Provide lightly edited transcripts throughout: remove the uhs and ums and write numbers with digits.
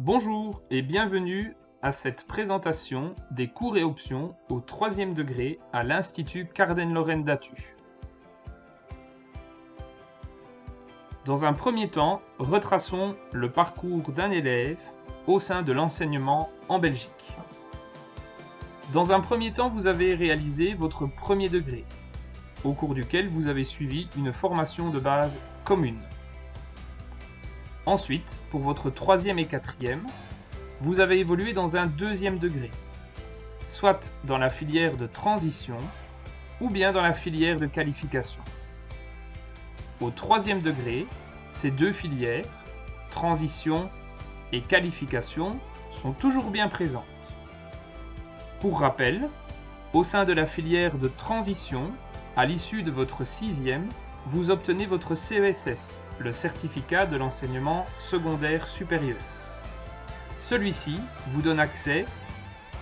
Bonjour et bienvenue à cette présentation des cours et options au 3e degré à l'Institut Carden-Lorraine d'Attu. Dans un premier temps, retraçons le parcours d'un élève au sein de l'enseignement en Belgique. Dans un premier temps, vous avez réalisé votre premier degré, au cours duquel vous avez suivi une formation de base commune. Ensuite, pour votre 3e et 4e, vous avez évolué dans un 2e degré, soit dans la filière de transition ou bien dans la filière de qualification. Au 3e degré, ces deux filières, transition et qualification, sont toujours bien présentes. Pour rappel, au sein de la filière de transition, à l'issue de votre 6e, vous obtenez votre CESS, le certificat de l'enseignement secondaire supérieur. Celui-ci vous donne accès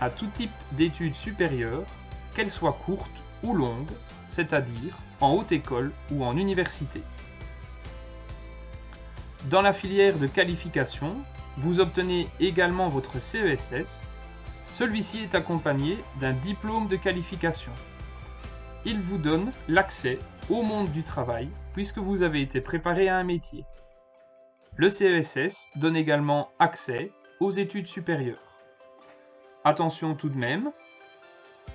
à tout type d'études supérieures, qu'elles soient courtes ou longues, c'est-à-dire en haute école ou en université. Dans la filière de qualification, vous obtenez également votre CESS. Celui-ci est accompagné d'un diplôme de qualification. Il vous donne l'accès au monde du travail puisque vous avez été préparé à un métier. Le CESS donne également accès aux études supérieures. Attention tout de même,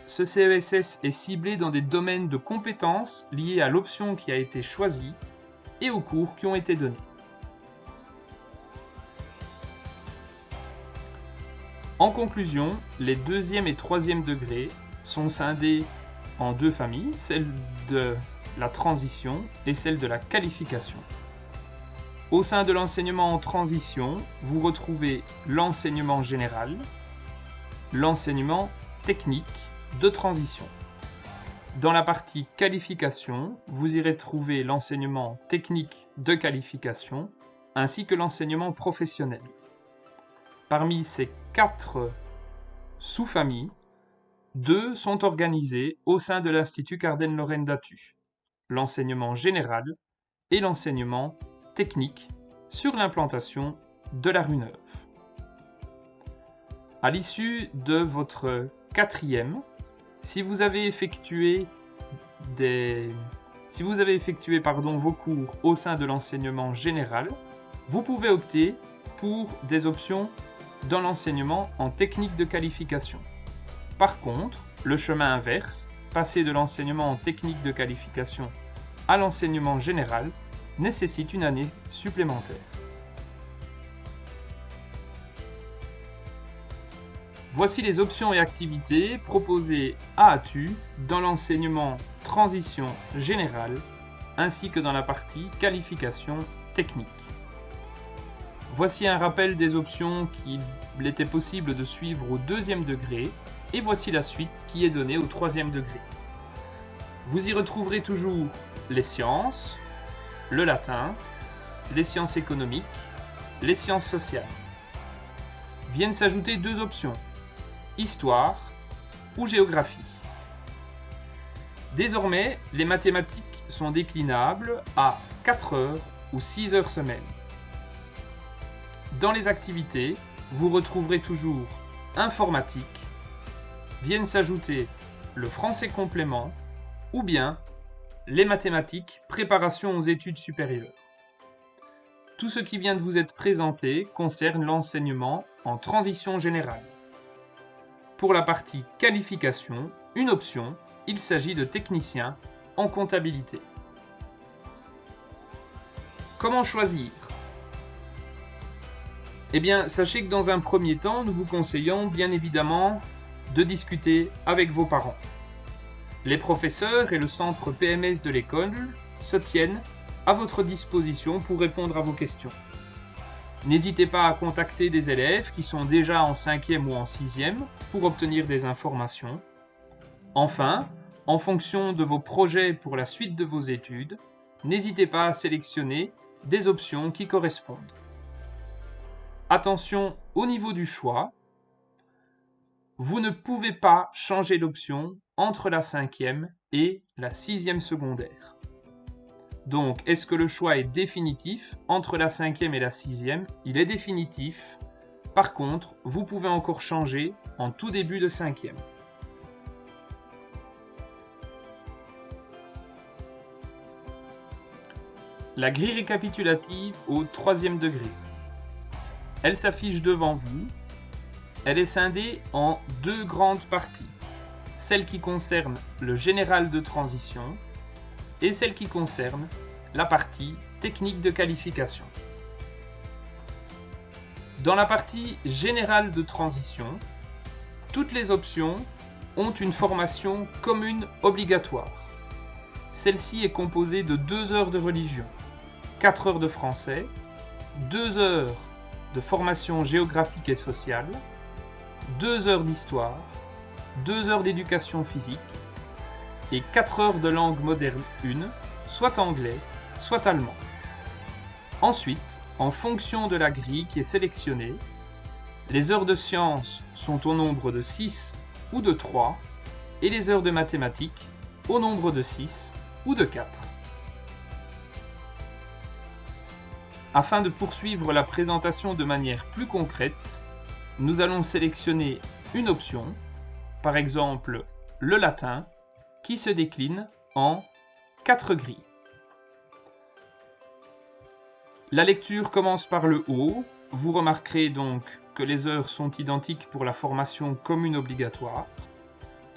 ce CESS est ciblé dans des domaines de compétences liés à l'option qui a été choisie et aux cours qui ont été donnés. En conclusion, les 2e et 3e degrés sont scindés en deux familles, celle de la transition et celle de la qualification. Au sein de l'enseignement en transition, vous retrouvez l'enseignement général, l'enseignement technique de transition. Dans la partie qualification, vous irez trouver l'enseignement technique de qualification ainsi que l'enseignement professionnel. Parmi ces 4 sous-familles, 2 sont organisées au sein de l'Institut Carden-Lorraine d'Attu, l'enseignement général et l'enseignement technique sur l'implantation de la rue Neuve. À l'issue de votre 4e, si vous avez effectué vos cours au sein de l'enseignement général, vous pouvez opter pour des options dans l'enseignement en technique de qualification. Par contre, le chemin inverse, passer de l'enseignement en technique de qualification à l'enseignement général, nécessite une année supplémentaire. Voici les options et activités proposées à Attu dans l'enseignement transition générale ainsi que dans la partie qualification technique. Voici un rappel des options qu'il était possible de suivre au 2e degré et voici la suite qui est donnée au 3e degré. Vous y retrouverez toujours les sciences, le latin, les sciences économiques, les sciences sociales. Viennent s'ajouter 2 options, histoire ou géographie. Désormais, les mathématiques sont déclinables à 4 heures ou 6 heures semaine. Dans les activités, vous retrouverez toujours informatique, viennent s'ajouter le français complément ou bien les mathématiques, préparation aux études supérieures. Tout ce qui vient de vous être présenté concerne l'enseignement en transition générale. Pour la partie qualification, une option, il s'agit de technicien en comptabilité. Comment choisir ? Eh bien, sachez que dans un premier temps, nous vous conseillons bien évidemment de discuter avec vos parents. Les professeurs et le centre PMS de l'école se tiennent à votre disposition pour répondre à vos questions. N'hésitez pas à contacter des élèves qui sont déjà en 5e ou en 6e pour obtenir des informations. Enfin, en fonction de vos projets pour la suite de vos études, n'hésitez pas à sélectionner des options qui correspondent. Attention au niveau du choix, vous ne pouvez pas changer d'option entre la 5e et la 6e secondaire. Donc, est-ce que le choix est définitif entre la 5e et la 6e ? Il est définitif. Par contre, vous pouvez encore changer en tout début de 5e. La grille récapitulative au 3e degré. Elle s'affiche devant vous. Elle est scindée en 2 grandes parties. Celle qui concerne le général de transition et celle qui concerne la partie technique de qualification. Dans la partie générale de transition, toutes les options ont une formation commune obligatoire. Celle-ci est composée de 2 heures de religion, 4 heures de français, 2 heures de formation géographique et sociale, 2 heures d'histoire, 2 heures d'éducation physique et 4 heures de langue moderne 1, soit anglais, soit allemand. Ensuite, en fonction de la grille qui est sélectionnée, les heures de sciences sont au nombre de 6 ou de 3 et les heures de mathématiques au nombre de 6 ou de 4. Afin de poursuivre la présentation de manière plus concrète, nous allons sélectionner une option, par exemple le latin, qui se décline en 4 grilles. La lecture commence par le haut. Vous remarquerez donc que les heures sont identiques pour la formation commune obligatoire.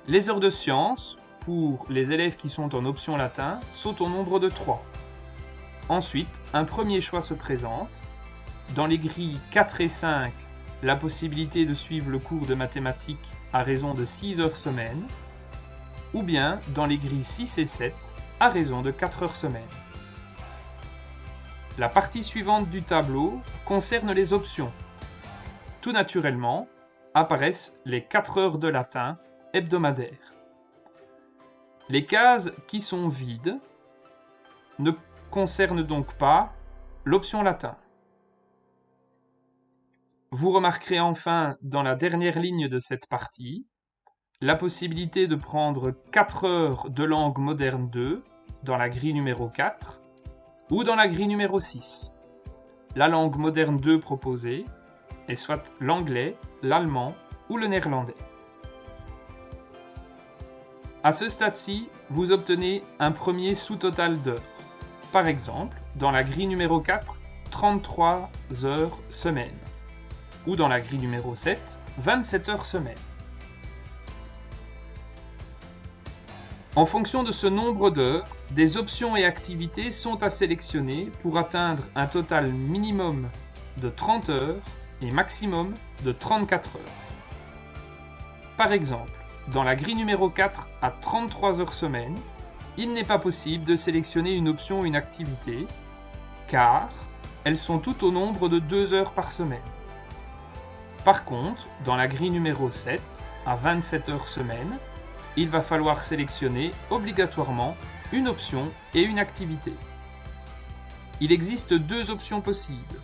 Les heures de sciences, pour les élèves qui sont en option latin, sont au nombre de 3. Ensuite, un premier choix se présente. Dans les grilles 4 et 5, la possibilité de suivre le cours de mathématiques à raison de 6 heures semaine, ou bien dans les grilles 6 et 7, à raison de 4 heures semaine. La partie suivante du tableau concerne les options. Tout naturellement, apparaissent les 4 heures de latin hebdomadaires. Les cases qui sont vides ne concernent donc pas l'option latin. Vous remarquerez enfin dans la dernière ligne de cette partie la possibilité de prendre 4 heures de langue moderne 2 dans la grille numéro 4 ou dans la grille numéro 6. La langue moderne 2 proposée est soit l'anglais, l'allemand ou le néerlandais. À ce stade-ci, vous obtenez un premier sous-total d'heures. Par exemple, dans la grille numéro 4, 33 heures semaine. Ou dans la grille numéro 7, 27 heures semaine. En fonction de ce nombre d'heures, des options et activités sont à sélectionner pour atteindre un total minimum de 30 heures et maximum de 34 heures. Par exemple, dans la grille numéro 4 à 33 heures semaine, il n'est pas possible de sélectionner une option ou une activité, car elles sont toutes au nombre de 2 heures par semaine. Par contre, dans la grille numéro 7 à 27 heures semaine, il va falloir sélectionner obligatoirement une option et une activité. Il existe 2 options possibles,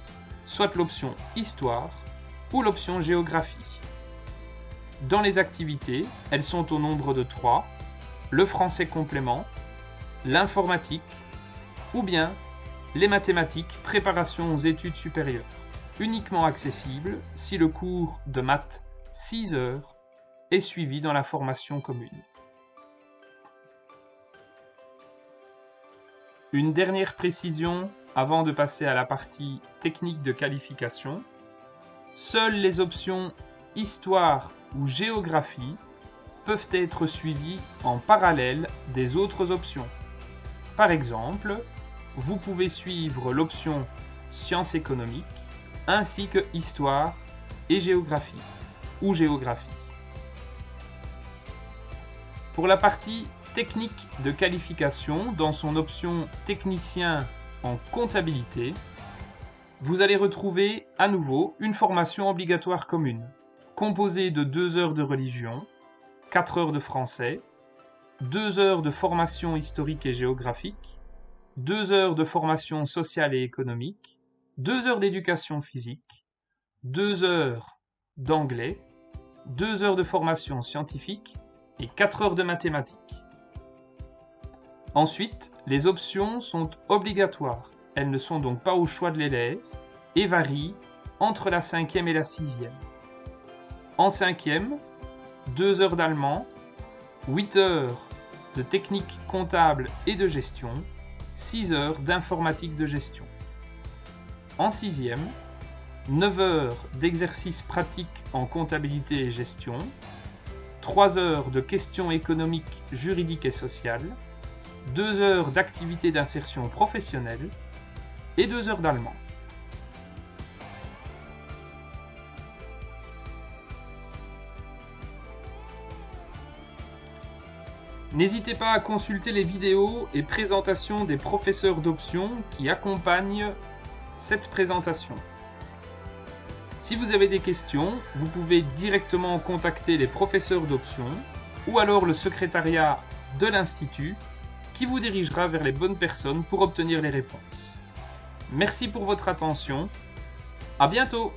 soit l'option Histoire ou l'option Géographie. Dans les activités, elles sont au nombre de 3, le français complément, l'informatique ou bien les mathématiques préparation aux études supérieures, uniquement accessible si le cours de maths 6 heures est suivi dans la formation commune. Une dernière précision avant de passer à la partie technique de qualification. Seules les options Histoire ou Géographie peuvent être suivies en parallèle des autres options. Par exemple, vous pouvez suivre l'option Sciences économiques ainsi que Histoire et Géographie ou Géographie. Pour la partie technique de qualification, dans son option technicien en comptabilité, vous allez retrouver à nouveau une formation obligatoire commune, composée de 2 heures de religion, 4 heures de français, 2 heures de formation historique et géographique, 2 heures de formation sociale et économique, 2 heures d'éducation physique, 2 heures d'anglais, 2 heures de formation scientifique et 4 heures de mathématiques. Ensuite, les options sont obligatoires. Elles ne sont donc pas au choix de l'élève et varient entre la 5e et la 6e. En 5e, 2 heures d'allemand, 8 heures de technique comptable et de gestion, 6 heures d'informatique de gestion. En 6e, 9 heures d'exercices pratiques en comptabilité et gestion, 3 heures de questions économiques, juridiques et sociales, 2 heures d'activités d'insertion professionnelle et 2 heures d'allemand. N'hésitez pas à consulter les vidéos et présentations des professeurs d'options qui accompagnent cette présentation. Si vous avez des questions, vous pouvez directement contacter les professeurs d'options ou alors le secrétariat de l'Institut qui vous dirigera vers les bonnes personnes pour obtenir les réponses. Merci pour votre attention. À bientôt!